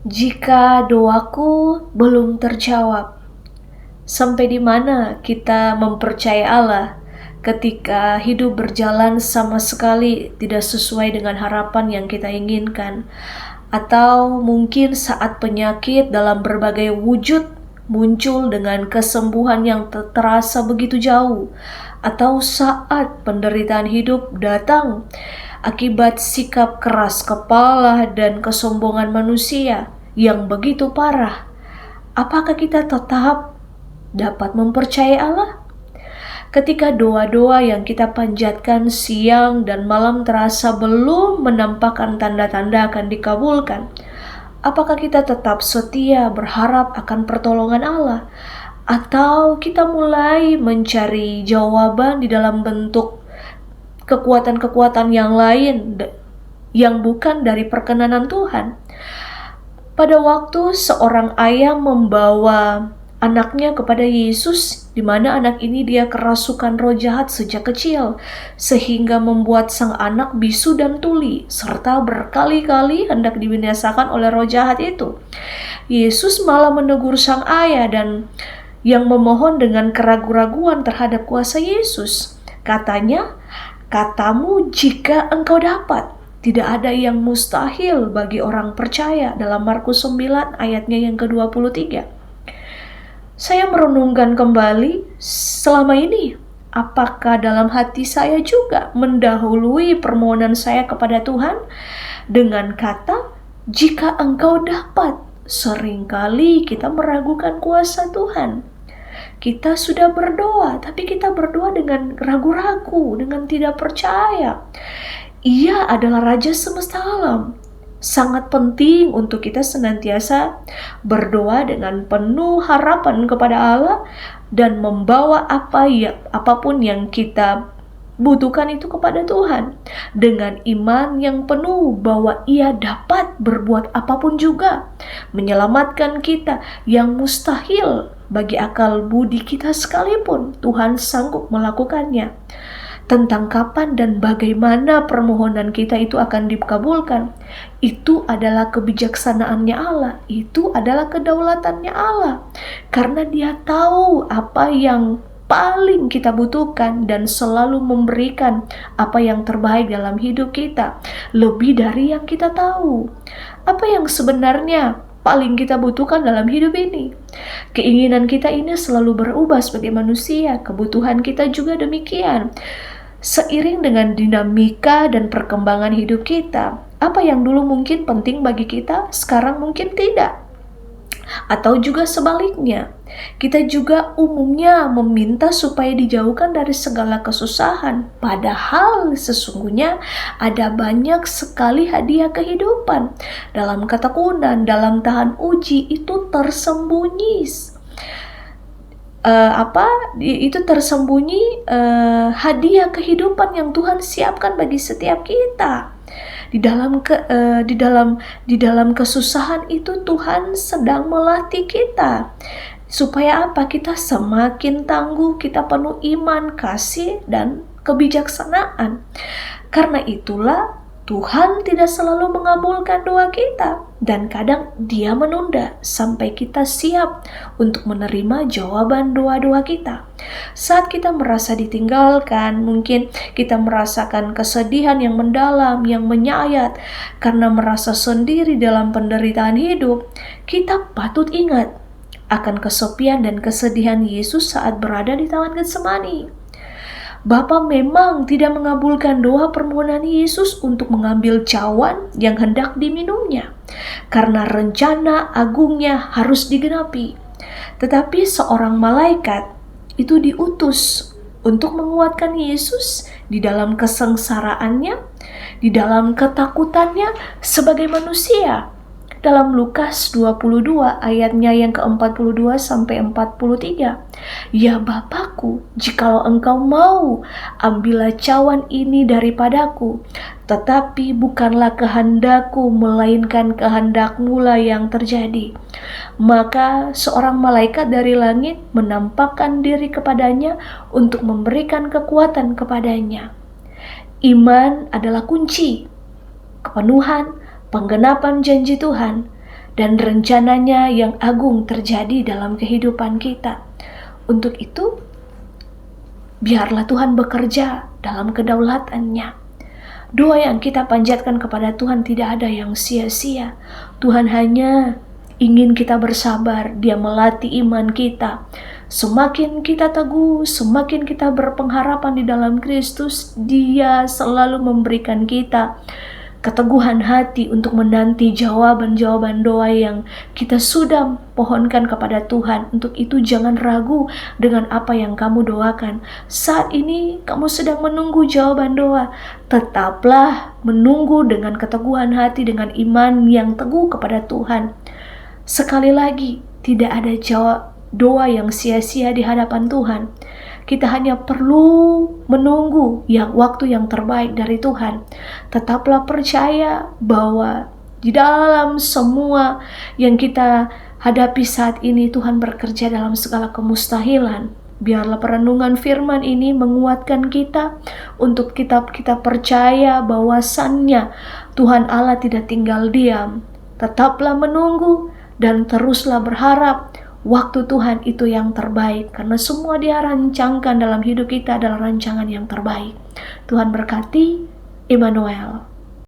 Jika doaku belum terjawab, sampai di mana kita mempercayai Allah ketika hidup berjalan sama sekali tidak sesuai dengan harapan yang kita inginkan? Atau mungkin saat penyakit dalam berbagai wujud muncul dengan kesembuhan yang terasa begitu jauh, atau saat penderitaan hidup datang akibat sikap keras kepala dan kesombongan manusia yang begitu parah, apakah kita tetap dapat mempercayai Allah? Ketika doa-doa yang kita panjatkan siang dan malam terasa belum menampakkan tanda-tanda akan dikabulkan, apakah kita tetap setia berharap akan pertolongan Allah? Atau kita mulai mencari jawaban di dalam bentuk kekuatan-kekuatan yang lain yang bukan dari perkenanan Tuhan? Pada waktu seorang ayah membawa anaknya kepada Yesus, di mana anak ini dia kerasukan roh jahat sejak kecil, sehingga membuat sang anak bisu dan tuli, serta berkali-kali hendak dibinasakan oleh roh jahat itu. Yesus malah menegur sang ayah dan yang memohon dengan keraguan-raguan terhadap kuasa Yesus. Katanya, "Katamu jika engkau dapat." Tidak ada yang mustahil bagi orang percaya, dalam Markus 9 ayatnya yang ke-23. Saya merenungkan kembali selama ini, apakah dalam hati saya juga mendahului permohonan saya kepada Tuhan dengan kata, "Jika engkau dapat." Seringkali kita meragukan kuasa Tuhan. Kita sudah berdoa, tapi kita berdoa dengan ragu-ragu, dengan tidak percaya. Ia adalah Raja semesta alam. Sangat penting untuk kita senantiasa berdoa dengan penuh harapan kepada Allah dan membawa apapun yang kita butuhkan itu kepada Tuhan dengan iman yang penuh bahwa Ia dapat berbuat apapun juga, menyelamatkan kita yang mustahil bagi akal budi kita sekalipun. Tuhan sanggup melakukannya. Tentang kapan dan bagaimana permohonan kita itu akan dikabulkan, itu adalah kebijaksanaannya Allah, itu adalah kedaulatannya Allah. Karena Dia tahu apa yang paling kita butuhkan dan selalu memberikan apa yang terbaik dalam hidup kita, lebih dari yang kita tahu. Apa yang sebenarnya paling kita butuhkan dalam hidup ini? Keinginan kita ini selalu berubah sebagai manusia, kebutuhan kita juga demikian. Seiring dengan dinamika dan perkembangan hidup kita, apa yang dulu mungkin penting bagi kita, sekarang mungkin tidak. Atau juga sebaliknya, kita juga umumnya meminta supaya dijauhkan dari segala kesusahan, padahal sesungguhnya ada banyak sekali hadiah kehidupan. Dalam ketekunan, dalam tahan uji, itu tersembunyi hadiah kehidupan yang Tuhan siapkan bagi setiap kita. Di dalam kesusahan itu Tuhan sedang melatih kita. Supaya apa? Kita semakin tangguh, kita penuh iman, kasih, dan kebijaksanaan. Karena itulah Tuhan tidak selalu mengabulkan doa kita, dan kadang Dia menunda sampai kita siap untuk menerima jawaban doa-doa kita. Saat kita merasa ditinggalkan, mungkin kita merasakan kesedihan yang mendalam, yang menyayat, karena merasa sendiri dalam penderitaan hidup, kita patut ingat akan kesepian dan kesedihan Yesus saat berada di Taman Getsemani. Bapa memang tidak mengabulkan doa permohonan Yesus untuk mengambil cawan yang hendak diminumnya, karena rencana agungnya harus digenapi. Tetapi seorang malaikat itu diutus untuk menguatkan Yesus di dalam kesengsaraannya, di dalam ketakutannya sebagai manusia. Dalam Lukas 22 ayatnya yang ke-42 sampai 43. "Ya Bapakku, jikalau engkau mau, ambillah cawan ini daripadaku. Tetapi bukanlah kehendakku, melainkan kehendakmu lah yang terjadi." Maka seorang malaikat dari langit menampakkan diri kepadanya untuk memberikan kekuatan kepadanya. Iman adalah kunci kepenuhan, penggenapan janji Tuhan. dan rencananya yang agung terjadi dalam kehidupan kita. Untuk itu, biarlah Tuhan bekerja dalam kedaulatannya. Doa yang kita panjatkan kepada Tuhan tidak ada yang sia-sia. Tuhan hanya ingin kita bersabar. Dia melatih iman kita. Semakin kita teguh, semakin kita berpengharapan di dalam Kristus, Dia selalu memberikan kita keteguhan hati untuk menanti jawaban-jawaban doa yang kita sudah pohonkan kepada Tuhan. Untuk itu jangan ragu dengan apa yang kamu doakan. Saat ini kamu sedang menunggu jawaban doa. Tetaplah menunggu dengan keteguhan hati, dengan iman yang teguh kepada Tuhan. Sekali lagi, tidak ada doa yang sia-sia di hadapan Tuhan. Kita hanya perlu menunggu waktu yang terbaik dari Tuhan. Tetaplah percaya bahwa di dalam semua yang kita hadapi saat ini, Tuhan bekerja dalam segala kemustahilan. Biarlah perenungan firman ini menguatkan kita untuk kita percaya bahwasannya Tuhan Allah tidak tinggal diam. Tetaplah menunggu dan teruslah berharap waktu Tuhan itu yang terbaik, karena semua Dia rancangkan dalam hidup kita adalah rancangan yang terbaik. Tuhan berkati. Immanuel.